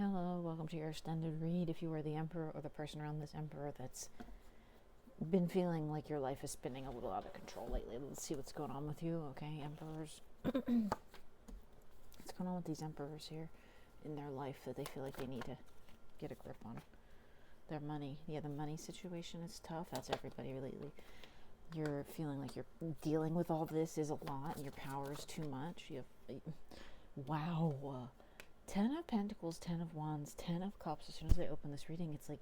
Hello, welcome to your extended read. If you are the Emperor or the person around this Emperor that's been feeling like your life is spinning a little out of control lately, let's see what's going on with you, okay, Emperors? What's going on with these Emperors here in their life that they feel like they need to get a grip on? Their money. Yeah, the money situation is tough. That's everybody lately. You're feeling like you're dealing with all this is a lot and your power is too much. You have, wow. 10 of Pentacles, 10 of Wands, 10 of Cups. As soon as I open this reading, it's like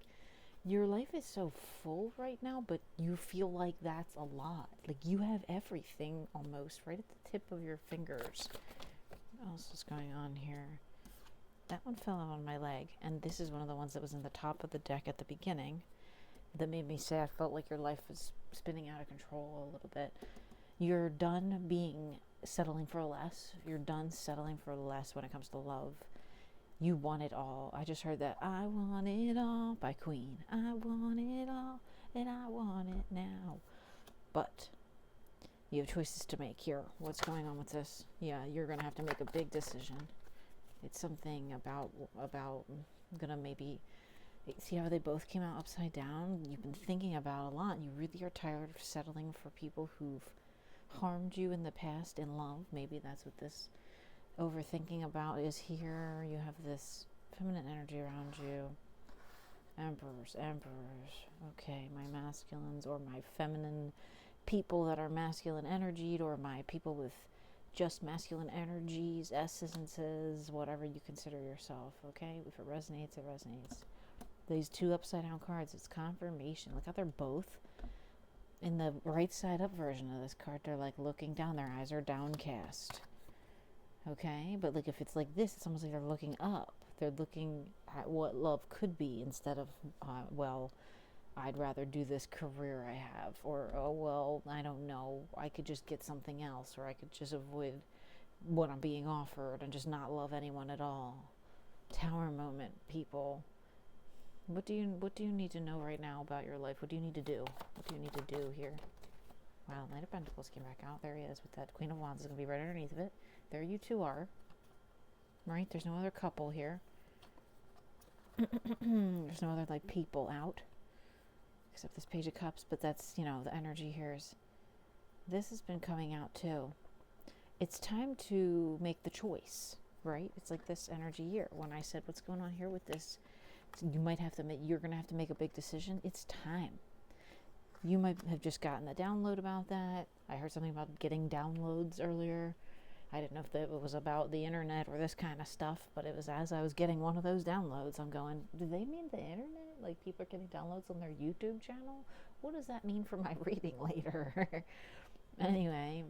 your life is so full right now, but you feel like that's a lot. Like you have everything almost right at the tip of your fingers. What else is going on here? That one fell out on my leg, and this is one of the ones that was in the top of the deck at the beginning that made me say I felt like your life was spinning out of control a little bit. You're done settling for less. You're done settling for less when it comes to love. You want it all. I just heard that I want it all by Queen. I want it all and I want it now. But you have choices to make here. What's going on with this? Yeah, you're going to have to make a big decision. It's something about going to maybe see how they both came out upside down. You've been thinking about a lot. You really are tired of settling for people who've harmed you in the past in love. Maybe that's what this overthinking about is here. You have this feminine energy around you. Emperors. Okay, my masculines or my feminine people that are masculine energied, or my people with just masculine energies, S's and S's, whatever you consider yourself, okay? If it resonates, it resonates. These two upside down cards, it's confirmation. Look how they're both in the right side up version of this card. They're like looking down, their eyes are downcast. Okay, but like if it's like this, it's almost like they're looking up. They're looking at what love could be instead of, well, I'd rather do this career I have, or, oh, well, I don't know, I could just get something else, or I could just avoid what I'm being offered and just not love anyone at all. Tower moment, people. What do you need to know right now about your life? What do you need to do? What do you need to do here? Wow, Knight of Pentacles came back out. There he is with that Queen of Wands is going to be right underneath of it. There you two are. Right? There's no other couple here. There's no other, like, people out. Except this Page of Cups. But that's, the energy here is... This has been coming out, too. It's time to make the choice, right? It's like this energy here. When I said, what's going on here with this? You might have to you're going to have to make a big decision. It's time. You might have just gotten the download about that. I heard something about getting downloads earlier. I didn't know if it was about the internet or this kind of stuff, but it was as I was getting one of those downloads, I'm going, do they mean the internet? Like people are getting downloads on their YouTube channel? What does that mean for my reading later? Anyway,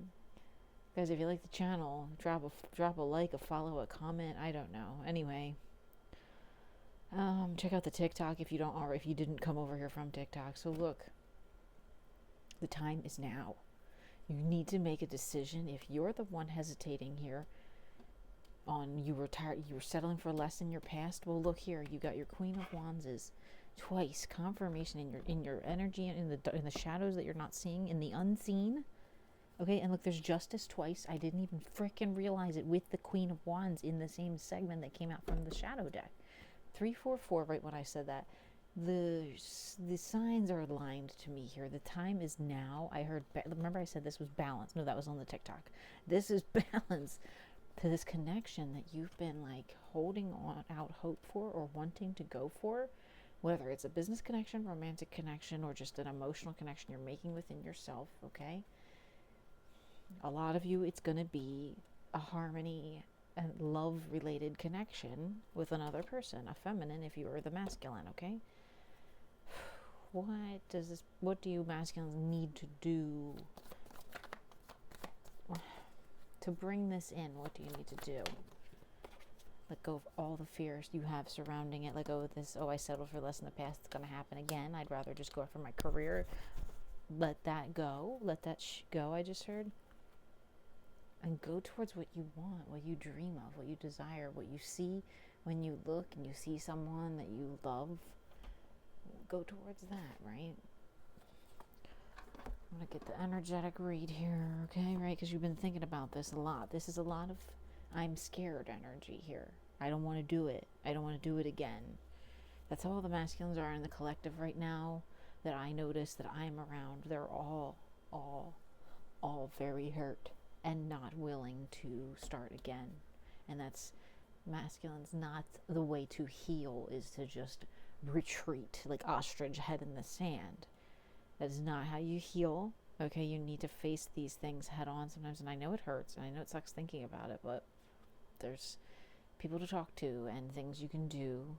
guys, if you like the channel, drop a like, a follow, a comment. I don't know. Anyway, check out the TikTok if you don't, or if you didn't come over here from TikTok. So look. The time is now. You need to make a decision. If you're the one hesitating here on you were settling for less in your past, well, look here. You got your Queen of Wands is twice confirmation in your energy in the shadows that you're not seeing, in the unseen. Okay, and look, there's Justice twice. I didn't even frickin' realize it with the Queen of Wands in the same segment that came out from the shadow deck. 344 right when I said that. The signs are aligned to me here. The time is now. I heard, remember I said this was balance. No, that was on the TikTok. This is balance to this connection that you've been like holding out hope for or wanting to go for, whether it's a business connection, romantic connection, or just an emotional connection you're making within yourself, okay? A lot of you, it's going to be a harmony and love related connection with another person, a feminine if you are the masculine, okay? What do you masculines need to do to bring this in? What do you need to do? Let go of all the fears you have surrounding it. Let go of this, oh, I settled for less in the past. It's going to happen again. I'd rather just go for my career. Let that go. Let that go, I just heard. And go towards what you want, what you dream of, what you desire, what you see when you look and you see someone that you love. Go towards that, right? I'm going to get the energetic read here, okay, right? Because you've been thinking about this a lot. This is a lot of I'm scared energy here. I don't want to do it. I don't want to do it again. That's how all the masculines are in the collective right now that I notice that I'm around. They're all very hurt and not willing to start again. And that's masculines, not the way to heal is to just retreat like ostrich head in the sand. That is not how you heal. Okay, you need to face these things head on sometimes, and I know it hurts, and I know it sucks thinking about it, but there's people to talk to and things you can do,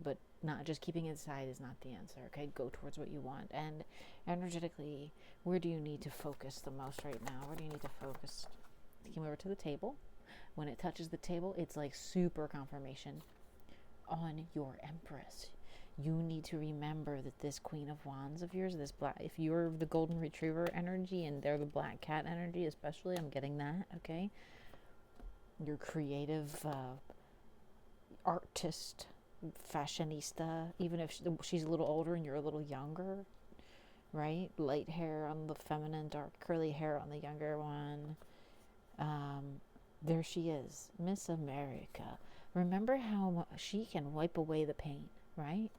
but not just keeping it inside is not the answer. Okay, go towards what you want. And energetically, where do you need to focus the most right now? Where do you need to focus? Come over to the table. When it touches the table, it's like super confirmation on your Empress. You need to remember that this Queen of Wands of yours, this black, if you're the Golden Retriever energy and they're the Black Cat energy, especially, I'm getting that, okay? Your creative artist, fashionista, even if she's a little older and you're a little younger, right? Light hair on the feminine, dark curly hair on the younger one. There she is, Miss America. Remember how she can wipe away the pain, right?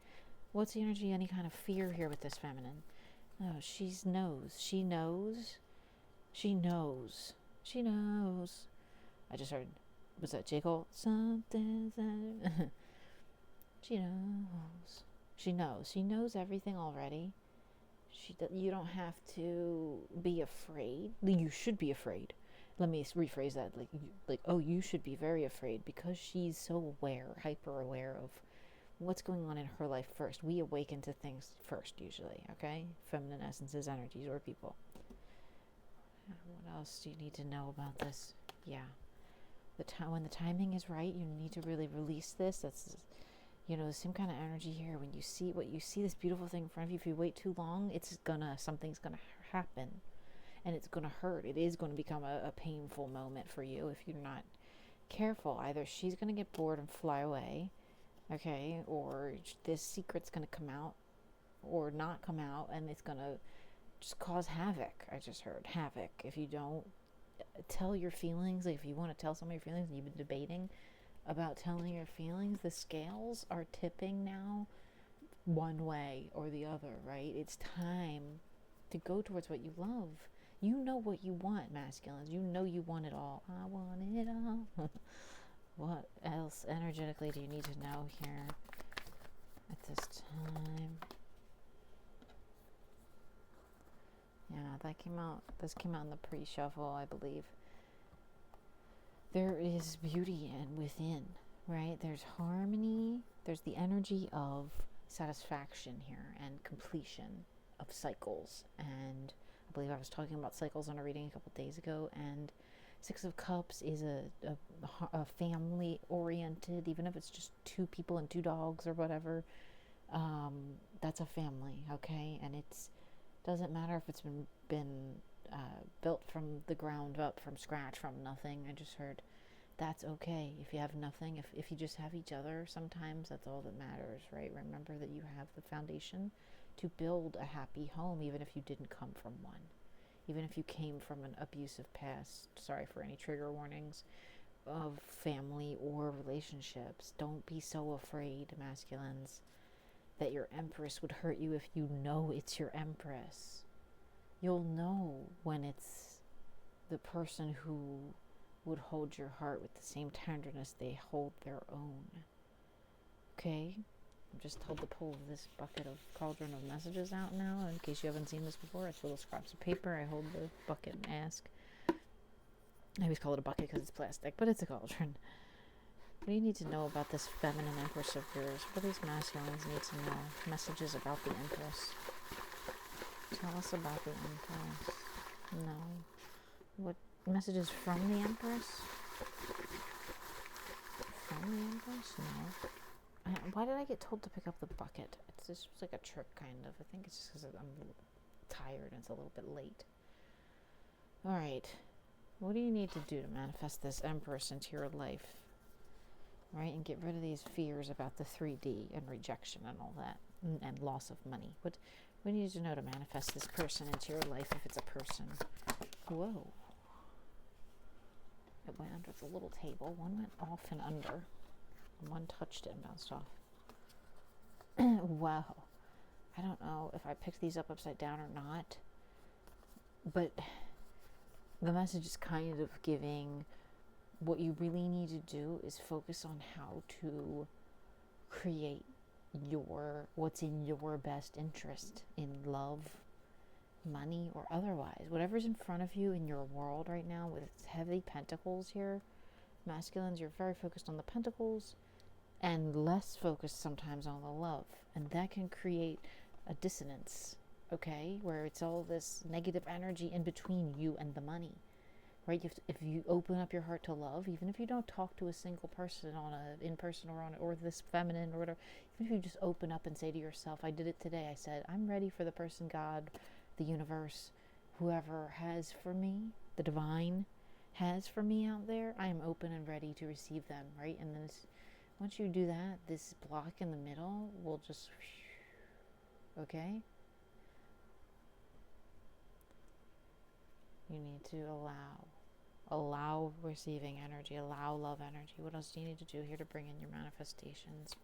What's the energy? Any kind of fear here with this feminine? Oh, she knows. She knows. She knows. She knows. I just heard, was that J. Cole? Something. She knows. She knows. She knows everything already. You don't have to be afraid. You should be afraid. Let me rephrase that. You should be very afraid because she's so aware, hyper aware of what's going on in her life first. We awaken to things first, usually, okay? Feminine essences, energies, or people. What else do you need to know about this? Yeah. When the timing is right, you need to really release this. That's, the same kind of energy here. When you see this beautiful thing in front of you, if you wait too long, something's gonna happen. And it's gonna hurt. It is gonna become a painful moment for you if you're not careful. Either she's gonna get bored and fly away, okay, or this secret's gonna come out or not come out, and it's gonna just cause havoc. I just heard havoc if you don't tell your feelings. Like if you want to tell some of your feelings and you've been debating about telling your feelings, the scales are tipping now one way or the other, right? It's time to go towards what you love. You know what you want, masculines. You know you want it all. I want it all. What else energetically do you need to know here at this time? Yeah, this came out in the pre-shuffle, I believe. There is beauty within, right? There's harmony. There's the energy of satisfaction here and completion of cycles. And I believe I was talking about cycles on a reading a couple days ago, and Six of Cups is a family oriented, even if it's just 2 people and 2 dogs or whatever. That's a family, okay? And it's doesn't matter if it's been built from the ground up, from scratch, from nothing. I just heard that's okay if you have nothing. If you just have each other, sometimes that's all that matters, right? Remember that you have the foundation to build a happy home, even if you didn't come from one. Even if you came from an abusive past, sorry for any trigger warnings, of family or relationships. Don't be so afraid, masculines, that your Empress would hurt you if you know it's your Empress. You'll know when it's the person who would hold your heart with the same tenderness they hold their own. Okay? I'm just told to pull this bucket of cauldron of messages out now. In case you haven't seen this before, it's little scraps of paper. I hold the bucket and ask. I always call it a bucket because it's plastic, but it's a cauldron. What do you need to know about this feminine Empress of yours? What do these masculines need to know? Messages about the Empress. Tell us about the Empress. No. What messages from the Empress? From the Empress? No. Why did I get told to pick up the bucket? It's just like a trick, kind of. I think it's just because I'm tired and it's a little bit late. Alright. What do you need to do to manifest this Empress into your life? Right? And get rid of these fears about the 3D and rejection and all that. And loss of money. What do you need to know to manifest this person into your life if it's a person? Whoa. It went under the little table. One went off and under. One touched it and bounced off. Wow. I don't know if I picked these up upside down or not, but the message is kind of giving what you really need to do is focus on how to create what's in your best interest in love, money, or otherwise. Whatever's in front of you in your world right now with its heavy pentacles here, masculines, you're very focused on the pentacles and less focused sometimes on the love. And that can create a dissonance, okay, where it's all this negative energy in between you and the money, right? If you open up your heart to love, even if you don't talk to a single person in person or this feminine or whatever, even if you just open up and say to yourself, I did it today, I said, I'm ready for the person God, the universe, whoever has for me, the divine has for me out there, I am open and ready to receive them, right? And then once you do that, this block in the middle will just, okay? You need to allow receiving energy, allow love energy. What else do you need to do here to bring in your manifestations?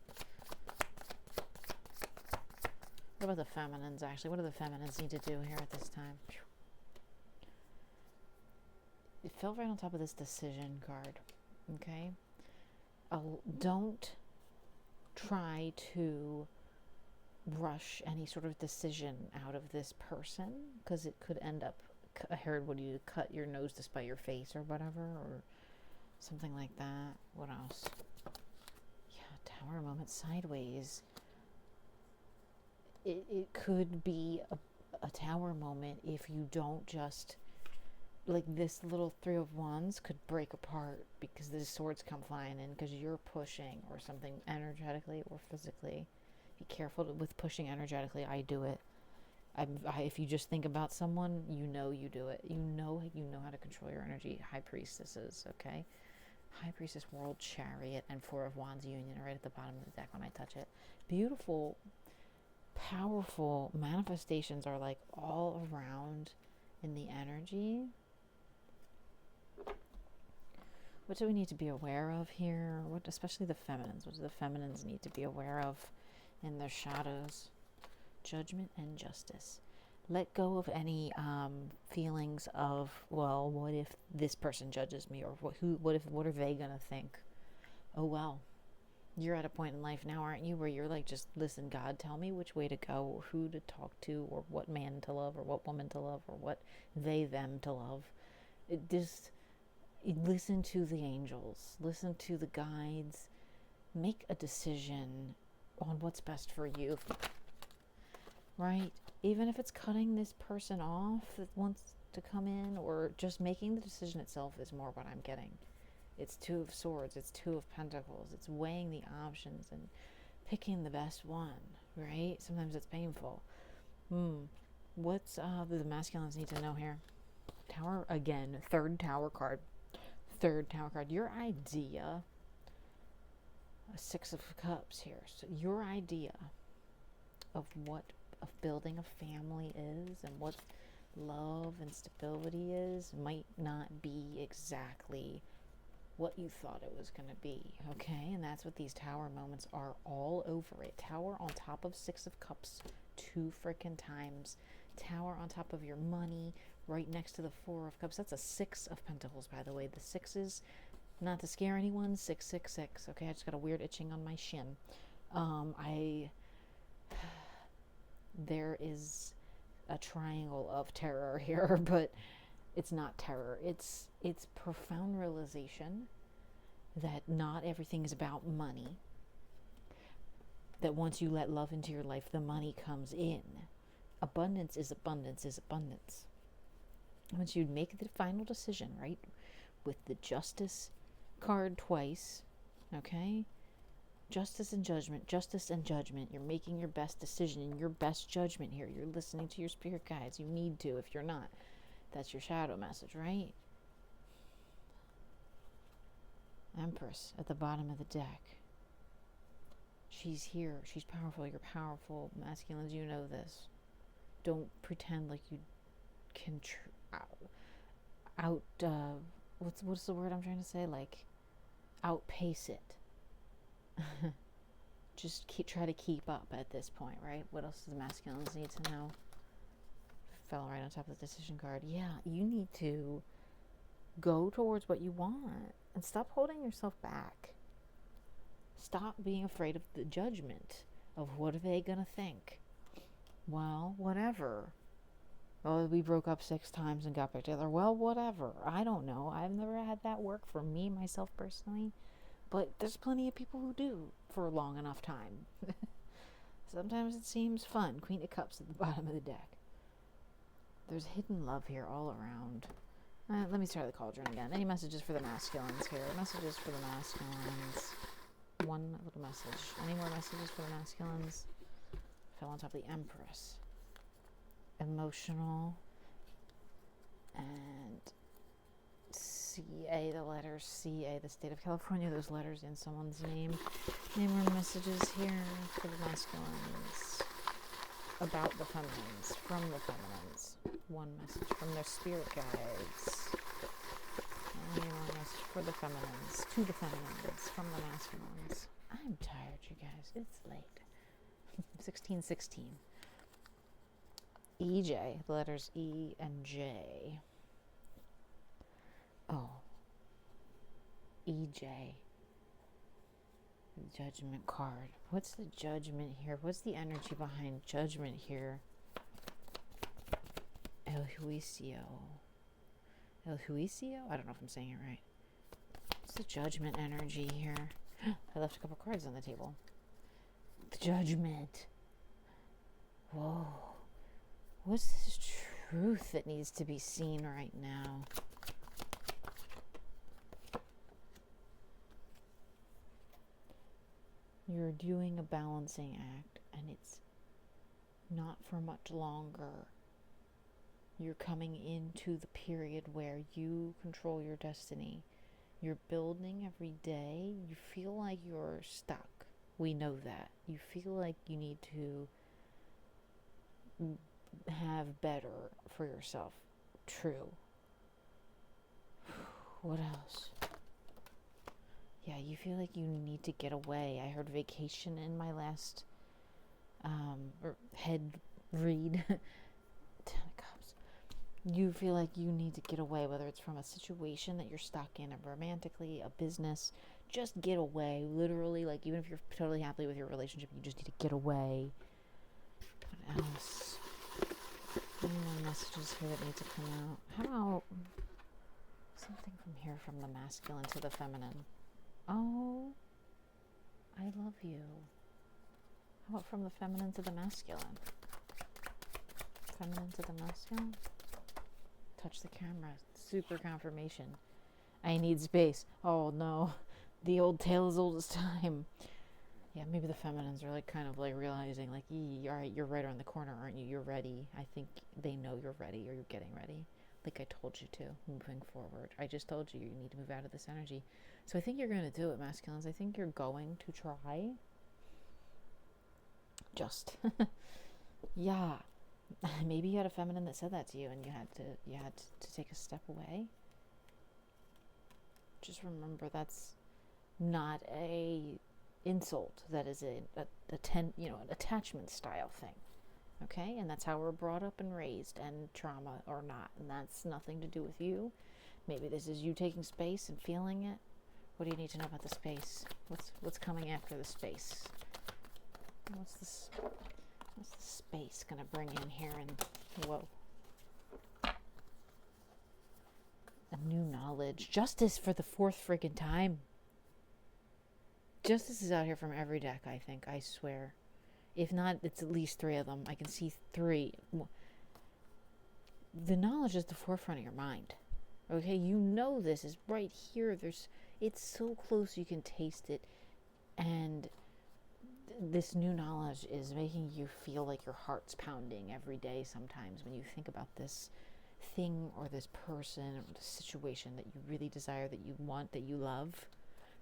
What about the feminines, actually? What do the feminines need to do here at this time? It fell right on top of this decision card, okay? Don't try to rush any sort of decision out of this person, because it could end up, I heard, what do you cut your nose to spite your face or whatever, or something like that. What else? Yeah, Tower moment sideways. It could be a Tower moment if you don't just, like, this little Three of Wands could break apart because the swords come flying in because you're pushing or something energetically or physically. Be careful with pushing energetically. I do it. If you just think about someone, you do it. You know how to control your energy. High Priestesses, okay? High Priestess, World, Chariot, and Four of Wands union right at the bottom of the deck when I touch it. Beautiful, powerful manifestations are like all around in the energy. What do we need to be aware of here? What, especially the feminines, what do the feminines need to be aware of in their shadows? Judgment and justice. Let go of any feelings of, well, what if this person judges me, or what are they gonna think? Oh well, you're at a point in life now, aren't you, where you're like, just listen, God, tell me which way to go, or who to talk to, or what man to love, or what woman to love, or what them to love. Listen to the angels, listen to the guides, make a decision on what's best for you, right? Even if it's cutting this person off that wants to come in, or just making the decision itself is more what I'm getting. It's Two of Swords, it's Two of Pentacles, it's weighing the options and picking the best one, right? Sometimes it's painful. What's the masculines need to know here? Tower again, third Tower card. Your idea, a Six of Cups here. So your idea of building a family is and what love and stability is might not be exactly what you thought it was going to be, okay? And that's what these Tower moments are all over it. Tower on top of Six of Cups 2 freaking times. Tower on top of your money, right next to the Four of Cups. That's a Six of Pentacles, by the way. The sixes, not to scare anyone, 666, okay? I just got a weird itching on my shin. There is a triangle of terror here, but it's not terror. It's profound realization that not everything is about money. That once you let love into your life, the money comes in. Abundance is abundance is abundance. Once you make the final decision, right, with the Justice card twice, okay? Justice and judgment, justice and judgment. You're making your best decision and your best judgment here. You're listening to your spirit guides. You need to. If you're not, that's your shadow message, right? Empress at the bottom of the deck. She's here. She's powerful. You're powerful. Masculines, you know this. Don't pretend like you can what's the word I'm trying to say? Like, outpace it. Just try to keep up at this point, right? What else does the masculines need to know? Fell right on top of the decision card. Yeah, you need to go towards what you want and stop holding yourself back. Stop being afraid of the judgment of what are they gonna think. Well, whatever. Oh, we broke up 6 times and got back together. Well, whatever. I don't know. I've never had that work for me, myself personally. But there's plenty of people who do for a long enough time. Sometimes it seems fun. Queen of Cups at the bottom of the deck. There's hidden love here all around. Let me start the cauldron again. Any messages for the masculines here? Messages for the masculines. One little message. Any more messages for the masculines? Fell on top of the Empress. Emotional. And CA, the letters CA, the state of California, those letters in someone's name. Any more messages here for the masculines? About the feminines, from the feminines. One message from their spirit guides. Any more message for the feminines, to the feminines, from the masculines. I'm tired, you guys. It's late. 1616. EJ, the letters E and J. Oh. EJ. Judgment card. What's the judgment here? What's the energy behind judgment here? El Juicio. El Juicio? I don't know if I'm saying it right. What's the judgment energy here? I left a couple cards on the table. The judgment. Whoa. What's this truth that needs to be seen right now? You're doing a balancing act, and it's not for much longer. You're coming into the period where you control your destiny. You're building every day. You feel like you're stuck. We know that. You feel like you need to have better for yourself. True. What else? Yeah, you feel like you need to get away. I heard vacation in my last head read. 10 of Cups. You feel like you need to get away, whether it's from a situation that you're stuck in, romantically, a business. Just get away. Literally, like, even if you're totally happy with your relationship, you just need to get away. What else? Any more messages here that need to come out? How about something from here, from the masculine to the feminine? Oh, I love you. How about from the feminine to the masculine? Feminine to the masculine? Touch the camera. Super confirmation. I need space. Oh no. The old tale as old as time. Yeah, maybe the feminines are like kind of like realizing like, all right, you're right around the corner, aren't you? You're ready. I think they know you're ready, or you're getting ready. Like I told you to, moving forward. I just told you need to move out of this energy. So I think you're going to do it, masculines. I think you're going to try. Just. Yeah. Maybe you had a feminine that said that to you and you had to take a step away. Just remember that's not a insult. That is an attachment style thing. Okay? And that's how we're brought up and raised, and trauma or not. And that's nothing to do with you. Maybe this is you taking space and feeling it. What do you need to know about the space? What's coming after the space? What's the space gonna bring in here? And whoa. A new knowledge. Justice for the 4th friggin' time. Justice is out here from every deck, I think. I swear. If not, it's at least 3 of them. I can see 3. The knowledge is the forefront of your mind. Okay, you know this is right here. It's so close you can taste it. And this new knowledge is making you feel like your heart's pounding every day sometimes when you think about this thing or this person or the situation that you really desire, that you want, that you love,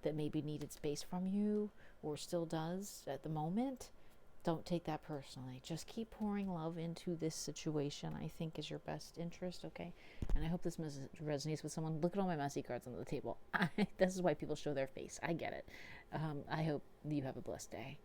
that maybe needed space from you or still does at the moment. Don't take that personally. Just keep pouring love into this situation, I think, is your best interest, okay? And I hope this resonates with someone. Look at all my messy cards on the table. This is why people show their face. I get it. I hope you have a blessed day.